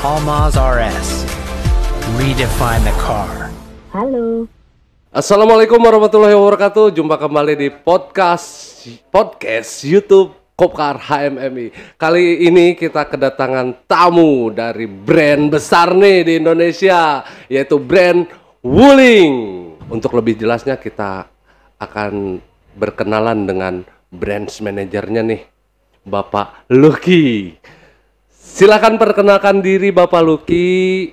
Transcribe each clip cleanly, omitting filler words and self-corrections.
Almaz RS. Redefine the car. Halo. Assalamualaikum warahmatullahi wabarakatuh. Jumpa kembali di podcast YouTube Kopkar HMMI. Kali ini kita kedatangan tamu dari brand besar nih di Indonesia, yaitu brand Wuling. Untuk lebih jelasnya kita akan berkenalan dengan brand manajernya nih, Bapak Lucky. Silakan perkenalkan diri Bapak Lucky.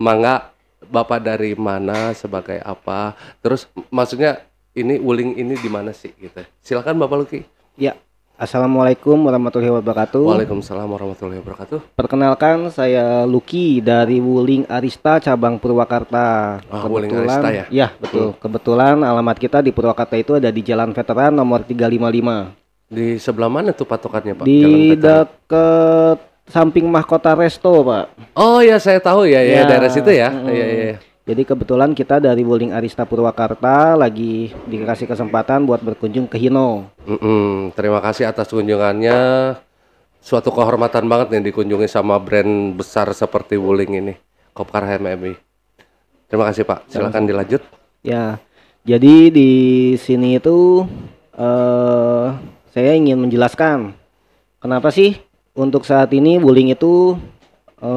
Mangga, Bapak dari mana, sebagai apa? Terus maksudnya ini Wuling ini di mana sih gitu. Silakan Bapak Lucky. Ya, Assalamualaikum warahmatullahi wabarakatuh. Waalaikumsalam warahmatullahi wabarakatuh. Perkenalkan, saya Lucky dari Wuling Arista cabang Purwakarta. Wuling Arista ya? Ya, betul. Kebetulan alamat kita di Purwakarta itu ada di Jalan Veteran nomor 355. Di sebelah mana tuh patokannya, Pak? Di dekat samping Mahkota Resto, Pak. Oh ya, saya tahu ya, daerah situ ya. Iya. Jadi kebetulan kita dari Wuling Arista Purwakarta lagi dikasih kesempatan buat berkunjung ke Hino. Terima kasih atas kunjungannya. Suatu kehormatan banget nih dikunjungi sama brand besar seperti Wuling ini, Kopkar HMMI. Terima kasih Pak. Silakan dilanjut. Ya, jadi di sini itu saya ingin menjelaskan kenapa sih untuk saat ini Wuling itu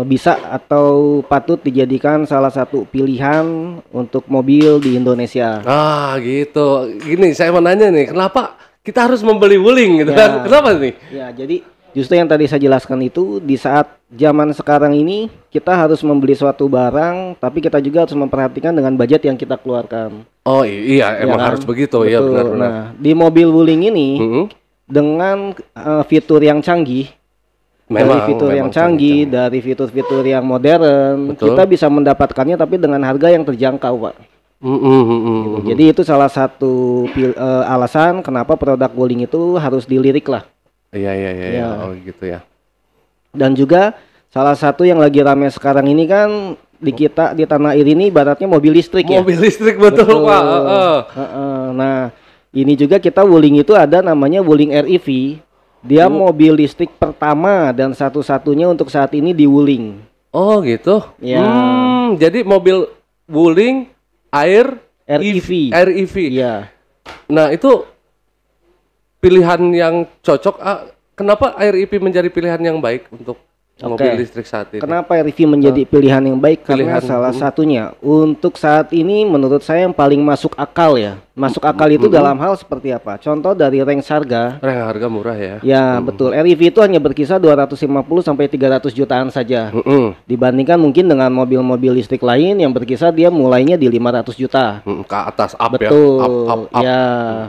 bisa atau patut dijadikan salah satu pilihan untuk mobil di Indonesia. Ah gitu. Gini, saya mau nanya nih, kenapa kita harus membeli Wuling gitu kan? Kenapa nih? Ya, jadi justru yang tadi saya jelaskan itu, di saat zaman sekarang ini kita harus membeli suatu barang, tapi kita juga harus memperhatikan dengan budget yang kita keluarkan. Oh iya, emang harus begitu. Betul. Ya benar-benar. Nah, di mobil Wuling ini dengan fitur yang canggih, dari fitur yang canggih, dari fitur-fitur yang modern, kita bisa mendapatkannya tapi dengan harga yang terjangkau, Pak. Gitu. Jadi itu salah satu alasan kenapa produk Wuling itu harus dilirik lah. Iya. Oh gitu ya. Dan juga salah satu yang lagi rame sekarang ini kan di kita di tanah air ini ibaratnya mobil listrik ya. Mobil listrik betul. Pak. Nah, ini juga kita Wuling itu ada namanya Wuling REV. Dia mobil listrik pertama dan satu-satunya untuk saat ini di Wuling. Oh gitu. Ya. Jadi mobil Wuling REV. Iya. Nah itu pilihan yang cocok. Kenapa REV menjadi pilihan yang baik untuk mobil listrik saat ini? Kenapa REV menjadi pilihan yang baik? Karena salah satunya untuk saat ini menurut saya yang paling masuk akal ya. Masuk akal itu dalam hal seperti apa? Contoh dari range harga. Range harga murah ya. Ya betul. REV itu hanya berkisar 250 sampai 300 jutaan saja. Dibandingkan mungkin dengan mobil-mobil listrik lain yang berkisar dia mulainya di 500 juta. Ke atas up. Betul. Ya.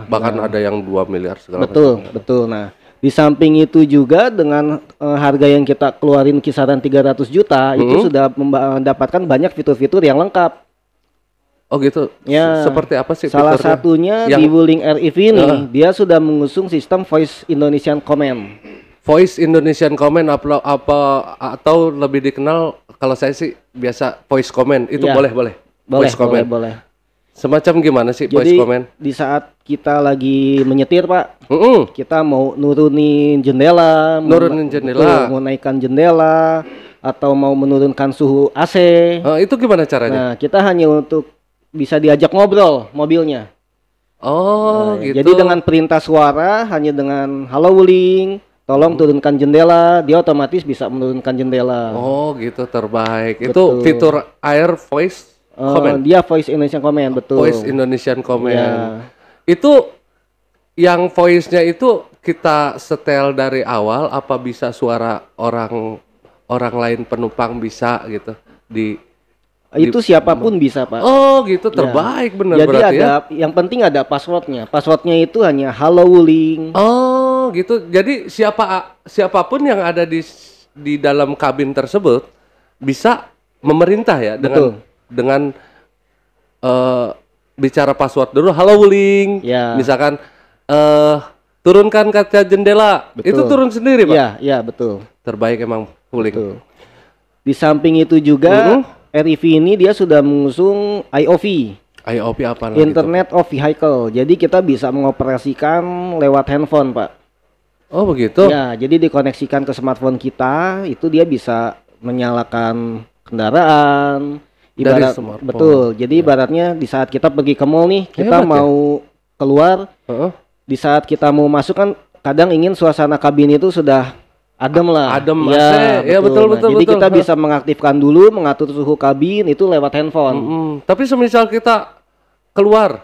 Bahkan ada yang 2 miliar segala Betul. Nah, di samping itu juga dengan harga yang kita keluarin kisaran 300 juta itu sudah mendapatkan banyak fitur-fitur yang lengkap. Oh gitu. Ya. Seperti apa sih salah fiturnya? Satunya di Wuling REV ini dia sudah mengusung sistem Voice Indonesian Command. Voice Indonesian Command apa atau lebih dikenal kalau saya sih biasa voice command itu boleh. Boleh. Semacam gimana sih voice command? Di saat kita lagi menyetir, Pak, kita mau nurunin jendela, mau naikkan jendela, atau mau menurunkan suhu AC. Itu gimana caranya? Nah, kita hanya untuk bisa diajak ngobrol mobilnya. Gitu. Jadi dengan perintah suara, hanya dengan halo Wuling, tolong turunkan jendela, dia otomatis bisa menurunkan jendela. Oh gitu, terbaik. Betul. Itu fitur Air Voice Command. Dia Voice Indonesian Command, betul. Voice Indonesian Command. Itu yang voice-nya itu kita setel dari awal, apa bisa suara orang lain penumpang bisa gitu itu siapapun bisa, Pak. Oh gitu, terbaik benar. Jadi berarti yang penting ada passwordnya. Passwordnya itu hanya halo Wuling. Oh gitu. Jadi siapapun yang ada di dalam kabin tersebut bisa memerintah ya dengan bicara password dulu, halo Wuling. Misalkan turunkan kaca jendela. Itu turun sendiri, Pak. Iya, betul. Terbaik emang Wuling. Di samping itu juga REV ini dia sudah mengusung IOV. IOV apa lagi? Internet of Vehicle. Jadi kita bisa mengoperasikan lewat handphone, Pak. Oh begitu? Ya, jadi dikoneksikan ke smartphone kita, itu dia bisa menyalakan kendaraan. Ibarat betul. Jadi ibaratnya di saat kita pergi ke mall nih, kita mau keluar, di saat kita mau masuk kan kadang ingin suasana kabin itu sudah adem lah. Adem ya, betul. Jadi kita bisa mengaktifkan dulu, mengatur suhu kabin itu lewat handphone. Tapi semisal kita keluar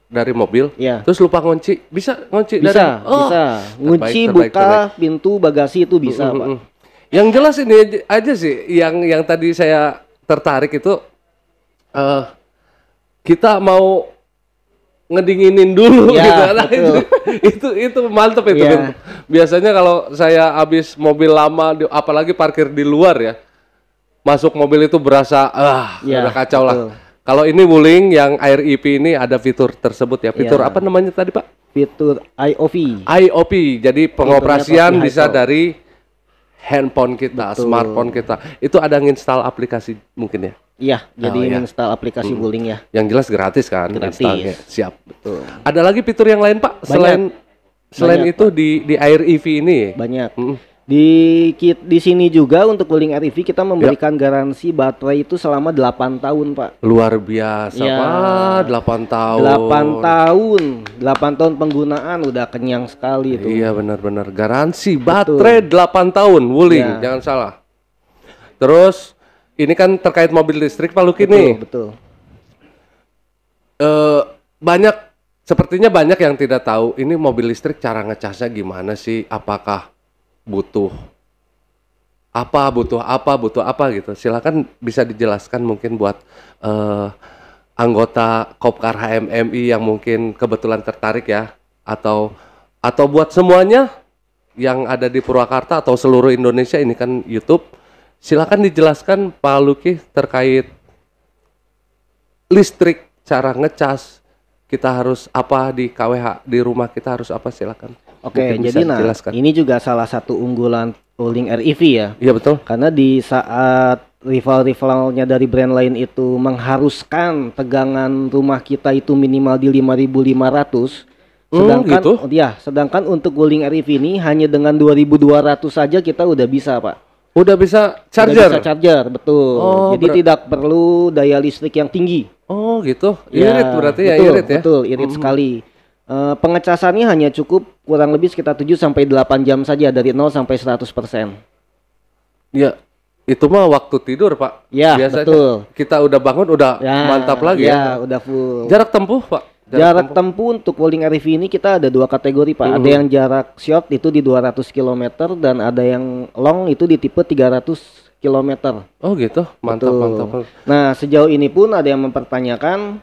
dari mobil, terus lupa ngunci, bisa ngunci dari? Bisa. Ngunci, buka pintu bagasi itu bisa, Pak. Yang jelas ini aja sih, yang tadi saya tertarik itu, kita mau ngedinginin dulu gitu. Nah, itu mantep itu. Biasanya kalau saya habis mobil lama, apalagi parkir di luar ya, masuk mobil itu berasa udah kacau lah. Kalau ini Wuling yang Air EP ini ada fitur tersebut ya. Fitur apa namanya tadi Pak? Fitur IOV. IOV. Jadi pengoperasian bisa dari handphone kita, smartphone kita. Itu ada nginstal aplikasi mungkin ya? Iya, jadi install aplikasi Wuling ya. Yang jelas gratis kan? Gratis. Siap. Betul. Ada lagi fitur yang lain Pak? Selain itu di Air EV ini? Banyak. Di sini juga untuk Wuling Air EV kita memberikan garansi baterai itu selama 8 tahun Pak. Luar biasa Pak, 8 tahun. 8 tahun penggunaan udah kenyang sekali itu. Iya benar-benar garansi baterai 8 tahun Wuling, jangan salah. Terus ini kan terkait mobil listrik Pak Luki nih. Betul. Sepertinya banyak yang tidak tahu ini mobil listrik cara ngecasnya gimana sih? Apakah butuh apa gitu. Silakan bisa dijelaskan mungkin buat anggota Kopkar HMMI yang mungkin kebetulan tertarik ya, atau buat semuanya yang ada di Purwakarta atau seluruh Indonesia, ini kan YouTube. Silakan dijelaskan Pak Luki terkait listrik, cara ngecas, kita harus apa di KWH, di rumah kita harus apa, silakan. Oke, jadi ini juga salah satu unggulan Wuling Air EV ya. Iya betul. Karena di saat rival-rivalnya dari brand lain itu mengharuskan tegangan rumah kita itu minimal di 5.500, sedangkan untuk Wuling Air EV ini hanya dengan 2.200 saja kita udah bisa Pak. Udah bisa charger? Udah bisa charger, betul. Jadi tidak perlu daya listrik yang tinggi. Oh gitu, irit berarti betul, ya, irit ya? Betul, irit sekali. Pengecasannya hanya cukup kurang lebih sekitar 7-8 jam saja dari 0 sampai 100%. Ya, itu mah waktu tidur Pak. Ya, biasanya betul. Kita udah bangun udah mantap lagi ya. Udah full. Jarak tempuh Pak? Jarak tempuh untuk Wuling Air EV ini kita ada 2 kategori Pak. Ada yang jarak short itu di 200 km dan ada yang long itu di tipe 300 km. Oh gitu, mantap. Nah sejauh ini pun ada yang mempertanyakan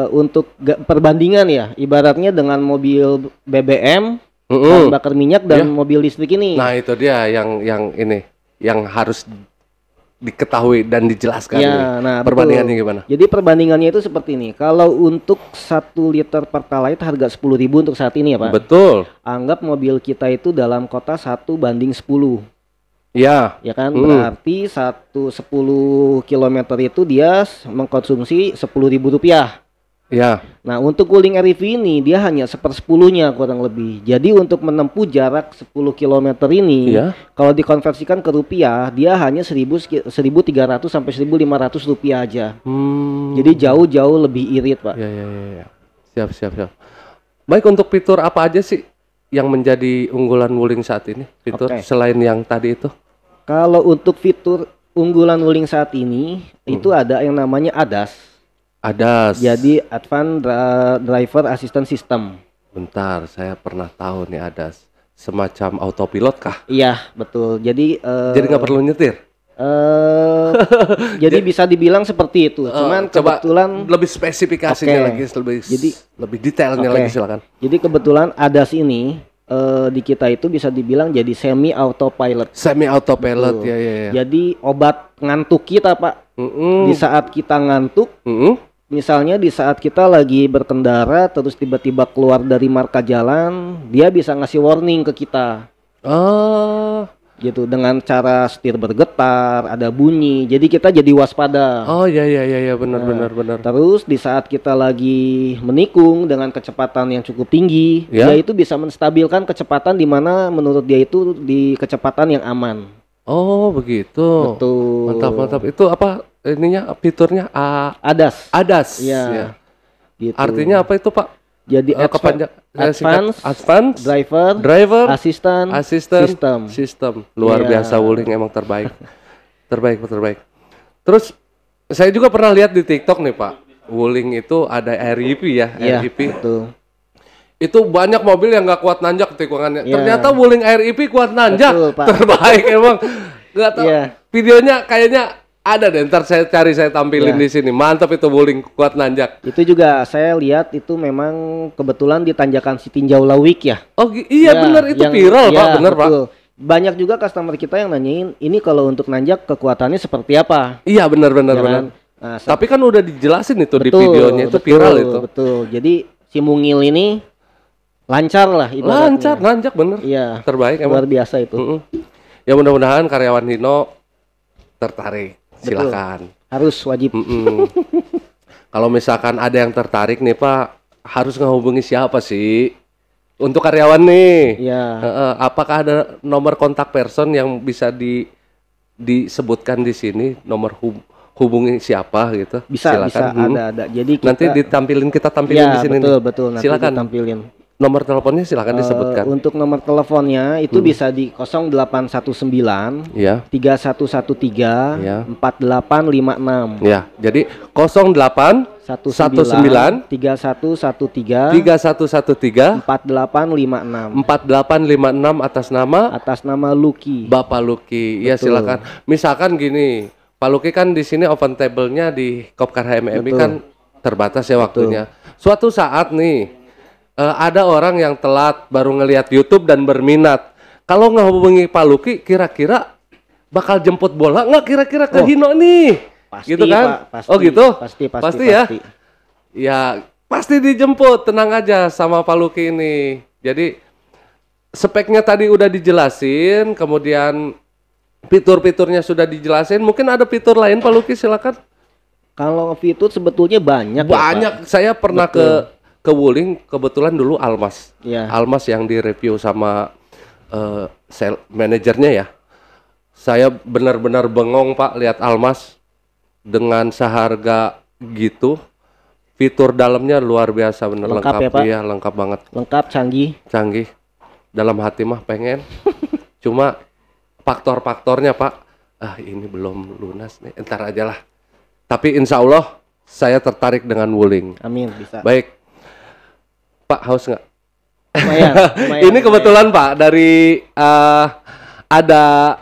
untuk perbandingan ya, ibaratnya dengan mobil BBM, bahan bakar minyak dan mobil listrik ini. Nah itu dia yang ini yang harus diketahui dan dijelaskan. Ya, nah, perbandingannya gimana? Jadi perbandingannya itu seperti ini. Kalau untuk 1 liter Pertalite harga 10.000 untuk saat ini ya Pak. Betul. Anggap mobil kita itu dalam kota 1:10. Ya. Ya kan, berarti 10 km itu dia mengkonsumsi Rp10.000. Ya. Nah, untuk Wuling Air EV ini dia hanya 1/10-nya kurang lebih. Jadi untuk menempuh jarak 10 km ini, kalau dikonversikan ke rupiah, dia hanya 1.300 sampai Rp1.500 aja. Jadi jauh-jauh lebih irit, Pak. Ya. Siap. Baik, untuk fitur apa aja sih yang menjadi unggulan Wuling saat ini? Fitur selain yang tadi itu? Kalau untuk fitur unggulan Wuling saat ini itu ada yang namanya ADAS. Jadi Advanced Driver Assistance System. Bentar, saya pernah tahu nih ADAS. Semacam autopilot kah? Iya, betul. Jadi nggak perlu nyetir? Jadi bisa dibilang seperti itu. Cuman kebetulan lebih spesifikasinya lagi, lebih detailnya lagi, silakan. Jadi kebetulan ADAS ini di kita itu bisa dibilang jadi semi autopilot. Ya. Jadi obat ngantuk kita Pak. Di saat kita ngantuk, misalnya di saat kita lagi berkendara terus tiba-tiba keluar dari marka jalan, dia bisa ngasih warning ke kita. gitu, dengan cara setir bergetar, ada bunyi, jadi kita jadi waspada. Oh iya benar. Terus di saat kita lagi menikung dengan kecepatan yang cukup tinggi, dia itu bisa menstabilkan kecepatan di mana menurut dia itu di kecepatan yang aman. Oh begitu. Betul. Mantap. Itu apa ininya, fiturnya? ADAS. Iya. Ya. Gitu. Artinya apa itu Pak? Jadi advance, driver, assistant, system. Luar biasa, Wuling emang terbaik. terbaik. Terus saya juga pernah lihat di TikTok nih Pak, Wuling itu ada REV ya, REV. Betul. Itu banyak mobil yang nggak kuat nanjak tikungannya. Ternyata Wuling REV kuat nanjak. Betul, Pak. Terbaik emang. Nggak tahu. Videonya kayaknya ada deh, ntar saya tampilin di sini. Mantap itu Wuling kuat nanjak. Itu juga saya lihat itu memang kebetulan di tanjakan Sitinjau Lawik ya. Oh iya benar, itu viral Pak, benar Pak. Banyak juga customer kita yang nanyain, ini kalau untuk nanjak kekuatannya seperti apa? Iya benar. Nah, tapi kan udah dijelasin itu di videonya, itu viral itu. Betul. Jadi si mungil ini lancar lah ibaratnya. Lancar bener. Iya. Terbaik emang. Luar biasa itu. Ya mudah-mudahan karyawan Hino tertarik. Silakan. Harus wajib. Kalau misalkan ada yang tertarik nih Pak, harus ngehubungi siapa sih? Untuk karyawan nih. Iya. Apakah ada nomor kontak person yang bisa disebutkan di sini? Nomor hubungi siapa gitu? Bisa, silakan. ada. Jadi nanti kita tampilin di sini. Betul. Nanti silakan tampilin. Nomor teleponnya silakan disebutkan. Untuk nomor teleponnya itu bisa di 0819 3113 4856. Ya, jadi 08 19 3113 4856 atas nama Lucky. Bapak Lucky. Ya silakan. Misalkan gini, Pak Lucky kan di sini open table-nya di Kopkar HMMI kan terbatas ya waktunya. Suatu saat nih ada orang yang telat baru ngelihat YouTube dan berminat. Kalau ngehubungi Pak Lucky, kira-kira bakal jemput bola nggak kira-kira ke Hino nih? Pasti, gitu kan? Pak, pasti, oh gitu? Pasti ya? Ya pasti dijemput, tenang aja sama Pak Lucky ini. Jadi speknya tadi udah dijelasin, kemudian fitur-fiturnya sudah dijelasin. Mungkin ada fitur lain Pak Lucky, silakan. Kalau fitur sebetulnya banyak. Banyak. Saya pernah ke Wuling, kebetulan dulu Almas. Almas yang direview sama sales manajernya ya. Saya benar-benar bengong Pak lihat Almas dengan seharga gitu. Fitur dalamnya luar biasa, bener lengkap ya, Pak? Iya, lengkap banget. Lengkap, canggih. Dalam hati mah pengen. Cuma faktor-faktornya Pak, ini belum lunas nih, entar aja lah. Tapi insya Allah saya tertarik dengan Wuling. Amin, bisa. Baik. Pak, haus nggak? Lumayan. Ini kebetulan Pak dari ada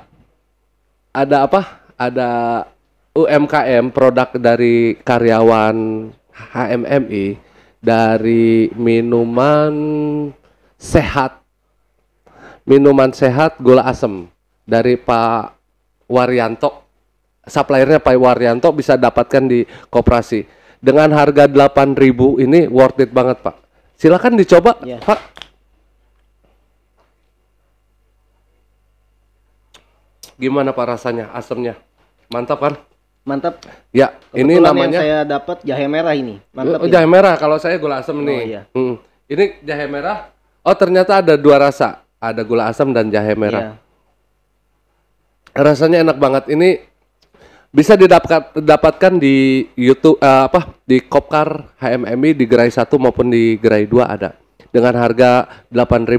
apa? Ada UMKM produk dari karyawan HMMI dari minuman sehat gula asem dari Pak Waryanto. Suppliernya Pak Waryanto bisa dapatkan di koperasi dengan harga 8.000 ini worth it banget Pak. Silakan dicoba Pak. Gimana Pak rasanya, asemnya? Mantap kan? Mantap. Ya, kebetulan ini namanya yang saya dapat jahe merah ini. Mantap. Jahe merah, kalau saya gula asam nih. Iya. Ini jahe merah. Oh, ternyata ada dua rasa. Ada gula asam dan jahe merah. Iya. Rasanya enak banget. Ini bisa didapatkan di YouTube di Kopkar HMMI di gerai 1 maupun di gerai 2 ada. Dengan harga 8.000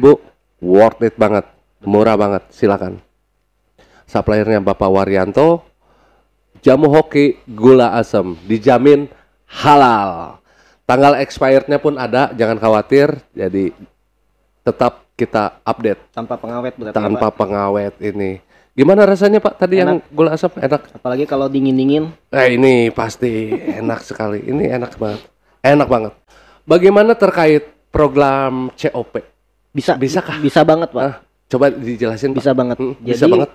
worth it banget. Murah banget. Silakan. Suppliernya Bapak Waryanto. Jamu hoki gula asam dijamin halal. Tanggal expirednya pun ada, jangan khawatir. Jadi tetap kita update. Tanpa pengawet berarti. Tanpa pengawet ini. Gimana rasanya Pak tadi enak. Yang gula asam enak? Apalagi kalau dingin-dingin. Ini pasti enak sekali. Ini enak banget. Enak banget. Bagaimana terkait program COP? Bisakah? Bisa banget Pak. Coba dijelasin, Pak. Bisa banget. Jadi bisa banget.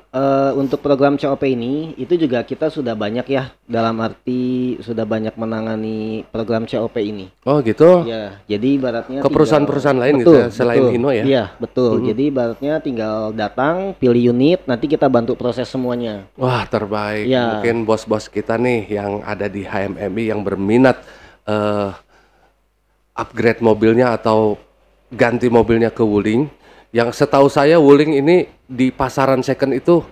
Untuk program COP ini itu juga kita sudah banyak ya, dalam arti sudah banyak menangani program COP ini. Oh gitu. Ya, jadi ibaratnya Ke perusahaan-perusahaan lain betul, gitu ya, selain betul. Hino ya. Iya, betul. Jadi ibaratnya tinggal datang, pilih unit, nanti kita bantu proses semuanya. Wah, terbaik. Ya. Mungkin bos-bos kita nih yang ada di HMMI yang berminat upgrade mobilnya atau ganti mobilnya ke Wuling. Yang setahu saya Wuling ini di pasaran second itu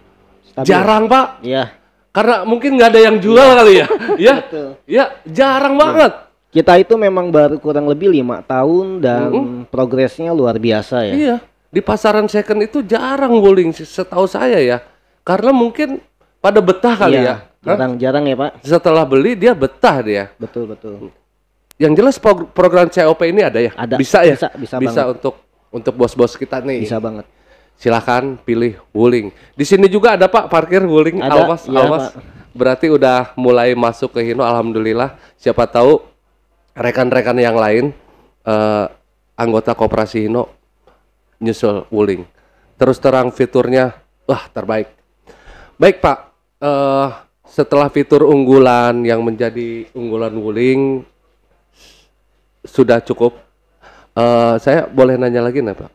Stabil. jarang, Pak. Iya. Karena mungkin nggak ada yang jual kali ya. Ya, Betul. ya jarang banget. Kita itu memang baru kurang lebih 5 tahun dan progresnya luar biasa ya. Iya, di pasaran second itu jarang Wuling setahu saya ya. Karena mungkin pada betah kali ya. Jarang-jarang ya Pak. Setelah beli dia betah dia. Betul, betul. Yang jelas program COP ini ada ya? Ada. Bisa ya? Bisa Bisa untuk bos-bos kita nih. Bisa banget. Silakan pilih Wuling. Di sini juga ada Pak parkir Wuling Ada, Almas. iya, Almas. Pak. Berarti udah mulai masuk ke Hino, alhamdulillah. Siapa tahu rekan-rekan yang lain anggota koperasi Hino nyusul Wuling. Terus terang fiturnya wah terbaik. Baik Pak, setelah fitur unggulan yang menjadi unggulan Wuling sudah cukup. Saya boleh nanya lagi nggak Pak?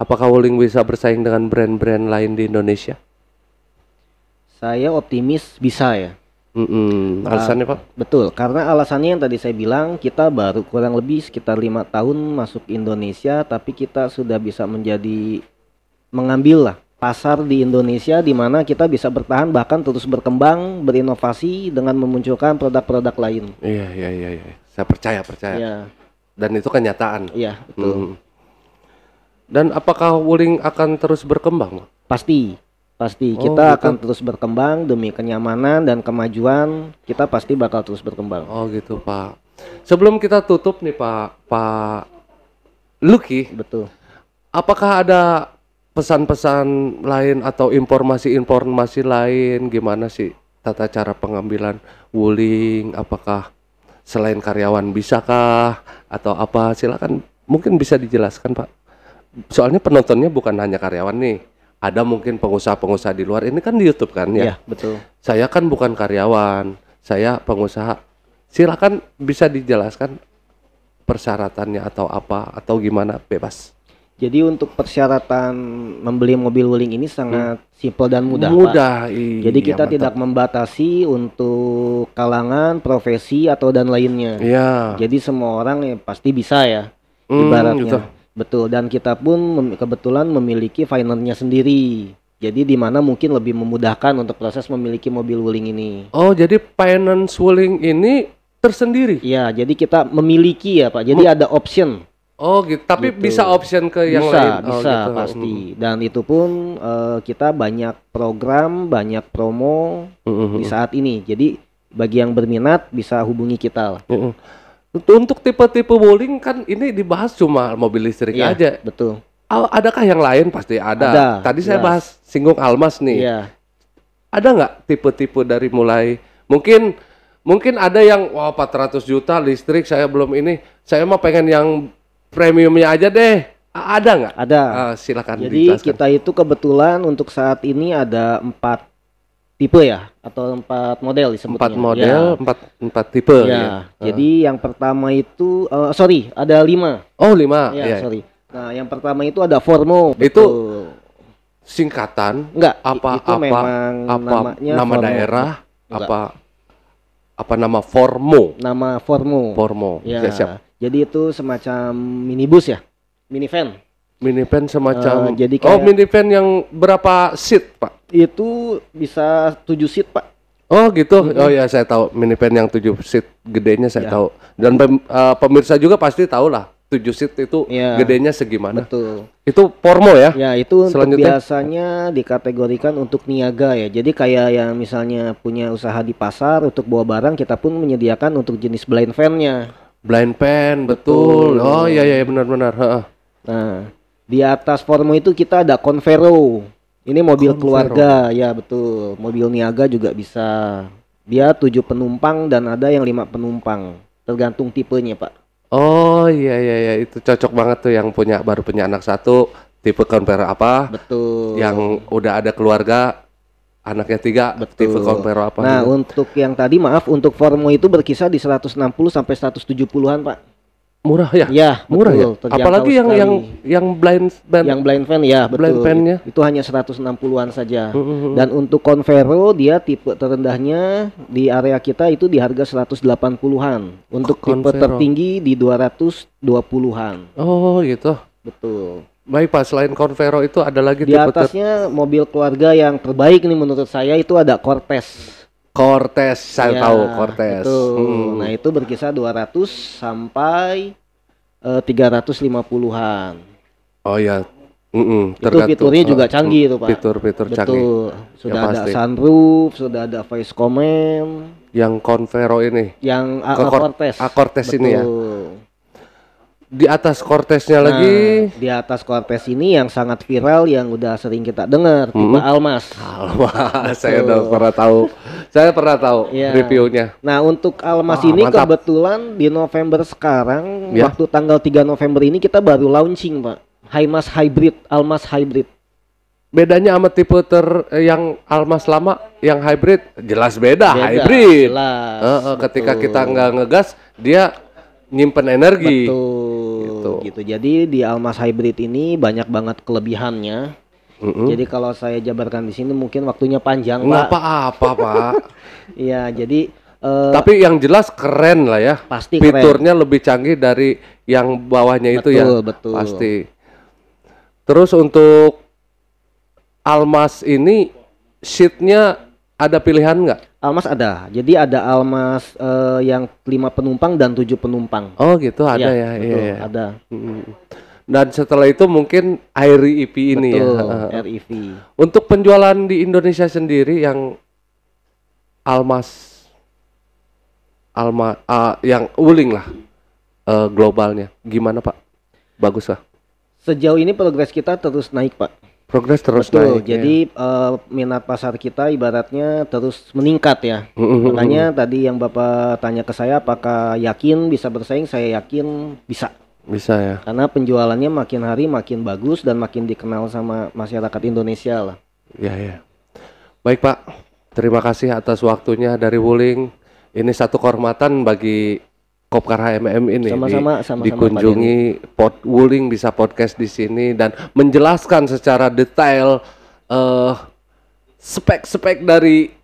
Apakah Wuling bisa bersaing dengan brand-brand lain di Indonesia? Saya optimis bisa ya. Alasannya Pak? Betul, karena alasannya yang tadi saya bilang, kita baru kurang lebih sekitar 5 tahun masuk Indonesia, tapi kita sudah bisa mengambil lah pasar di Indonesia, di mana kita bisa bertahan bahkan terus berkembang, berinovasi dengan memunculkan produk-produk lain. Iya. Saya percaya. Iya. Dan itu kenyataan. Iya, betul. Dan apakah Wuling akan terus berkembang? Pasti Oh, kita gitu. akan terus berkembang demi kenyamanan dan kemajuan, kita pasti bakal terus berkembang. Oh gitu Pak. Sebelum kita tutup nih Pak Lucky, Betul. apakah ada pesan-pesan lain atau informasi-informasi lain gimana sih tata cara pengambilan Wuling? Apakah selain karyawan bisakah atau apa? Silakan mungkin bisa dijelaskan Pak. Soalnya penontonnya bukan hanya karyawan nih. Ada mungkin pengusaha-pengusaha di luar. Ini kan di YouTube kan ya? Iya, betul. Saya kan bukan karyawan, saya pengusaha. Silakan bisa dijelaskan persyaratannya atau apa atau gimana, bebas. Jadi untuk persyaratan membeli mobil Wuling ini sangat simpel dan mudah, Pak. Mudah, iya, Jadi kita mantap. tidak membatasi untuk kalangan, profesi atau dan lainnya. Iya. Jadi semua orang ya pasti bisa ya, ibaratnya. Gitu. Betul, dan kita pun kebetulan memiliki finance-nya sendiri. Jadi di mana mungkin lebih memudahkan untuk proses memiliki mobil Wuling ini. Oh, jadi finance Wuling ini tersendiri? Iya, jadi kita memiliki ya Pak. Jadi ada option. Oh gitu, tapi Gitu. bisa option ke yang lain? Oh, Bisa gitu. pasti. Dan itu pun kita banyak program, banyak promo di saat ini. Jadi bagi yang berminat bisa hubungi kita lah. Untuk tipe-tipe Wuling kan ini dibahas cuma mobil listrik Iya, aja. betul. Adakah yang lain? Pasti ada. Ada, Tadi saya jelas. bahas singgung Almas nih. Iya. Ada nggak tipe-tipe dari mulai mungkin ada yang wah 400 juta listrik saya belum ini. Saya mah pengen yang premiumnya aja deh. Ada nggak? Ada. Silakan Jadi dijelaskan. kita itu kebetulan untuk saat ini ada 4 tipe ya, atau 4 model disebutnya. 4 model, Ya. 4 tipe. Ya. Jadi yang pertama itu ada 5. Oh 5. Ya, sorry. Nah, yang pertama itu ada Formo. Itu betul. singkatan Enggak, apa itu memang namanya nama Formo. daerah Enggak. apa nama Formo? Nama Formo. Formo. Ya. Siap. Jadi itu semacam minibus ya, minivan. Minivan semacam jadi kayak- minivan yang berapa seat, Pak? Itu bisa 7 seat, Pak. Oh gitu. Oh ya saya tahu minivan yang 7 seat gedenya saya Ya. tahu. Dan pemirsa juga pasti tahu lah 7 seat itu Ya. gedenya segimana. Betul. Itu Formo ya? Ya, itu untuk Selanjutnya? biasanya dikategorikan untuk niaga ya. Jadi kayak yang misalnya punya usaha di pasar untuk bawa barang, kita pun menyediakan untuk jenis blind van-nya. Blind pan, betul. Oh iya benar-benar. Heeh. Nah, di atas Formo itu kita ada Convero. Ini mobil Convero. keluarga, ya betul. Mobil niaga juga bisa. Dia 7 penumpang dan ada yang 5 penumpang. Tergantung tipenya, Pak. Oh iya itu cocok banget tuh yang baru punya anak 1, tipe Convero apa. Betul. Yang udah ada keluarga, anaknya 3, tipe Convero apa. Nah, untuk yang tadi untuk Formo itu berkisar di 160 sampai 170-an, Pak. Murah ya? Ya, murah betul, ya. Apalagi yang blind band. Yang blind fan ya, betul. Blind fan-nya itu hanya 160-an saja. Dan untuk Convero dia tipe terendahnya di area kita itu di harga 180-an. Untuk tipe tertinggi di 220-an. Oh, gitu. Betul. Baik Pak, selain Convero itu ada lagi di atasnya mobil keluarga yang terbaik nih menurut saya itu ada Cortez. Saya tahu Cortez. Nah, itu berkisar 200 sampai 350-an. Oh ya. Itu fiturnya juga canggih itu, Pak. Fitur-fitur canggih. Sudah ada sunroof, sudah ada voice command. Yang Convero ini. Yang Cortez. Cortez ini ya. Di atas Corteznya lagi. Di atas Cortez ini yang sangat viral yang udah sering kita dengar tipe Almas. Saya udah pernah tahu. Saya pernah tahu reviewnya. Nah, untuk Almas ini mantap. Kebetulan di November sekarang waktu tanggal 3 November ini kita baru launching, Pak. Almas Hybrid. Bedanya sama tipe yang Almas lama, yang hybrid jelas beda. Hybrid. Ketika kita nggak ngegas, dia nyimpen energi. Gitu. Jadi di Almas Hybrid ini banyak banget kelebihannya. Jadi kalau saya jabarkan di sini mungkin waktunya panjang, Pak. Nggak apa-apa, Pak. Iya, jadi tapi yang jelas keren lah ya. Pasti fiturnya keren. Lebih canggih dari yang bawahnya itu ya. Betul. Pasti. Terus untuk Almas ini seatnya ada pilihan nggak? Almas ada. Jadi ada Almas yang 5 penumpang dan 7 penumpang. Oh gitu, ada ya. Betul, iya. Ada. Dan setelah itu mungkin Airy EV ini REV. Untuk penjualan di Indonesia sendiri yang Almas yang Wuling lah globalnya gimana Pak? Bagus lah. Sejauh ini progres kita terus naik, Pak. Progres terus naik. ya. Jadi minat pasar kita ibaratnya terus meningkat ya. Makanya tadi yang Bapak tanya ke saya apakah yakin bisa bersaing, saya yakin bisa. Bisa ya. Karena penjualannya makin hari makin bagus dan makin dikenal sama masyarakat Indonesia lah. Ya. Baik Pak, terima kasih atas waktunya dari Wuling. Ini satu kehormatan bagi Kopkar HMM ini sama-sama dikunjungi Wuling bisa podcast di sini dan menjelaskan secara detail spek-spek dari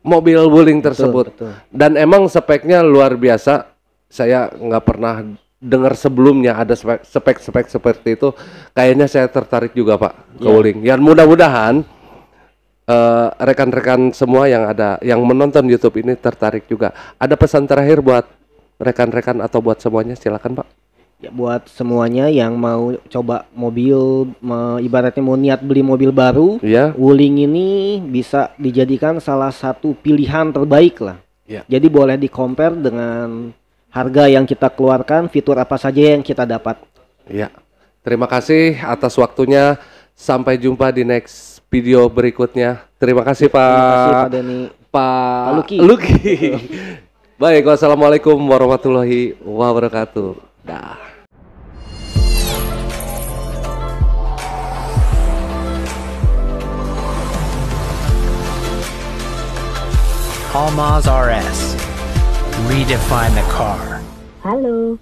mobil Wuling tersebut. Betul. Dan emang speknya luar biasa. Saya nggak pernah dengar sebelumnya ada spek-spek seperti itu. Kayaknya saya tertarik juga Pak ke Wuling. Ya mudah-mudahan rekan-rekan semua yang menonton YouTube ini tertarik juga. Ada pesan terakhir buat rekan-rekan atau buat semuanya, silakan Pak. Ya, buat semuanya yang mau coba mobil, ibaratnya mau niat beli mobil baru, Wuling ini bisa dijadikan salah satu pilihan terbaik lah. Jadi boleh di-compare dengan harga yang kita keluarkan, fitur apa saja yang kita dapat. Terima kasih atas waktunya. Sampai jumpa di next video berikutnya. Terima kasih Pak. Terima kasih Pak Denny. Pak Luki. Baik, wassalamualaikum warahmatullahi wabarakatuh. Dah. Almaz RS. Redefine the car. Halo.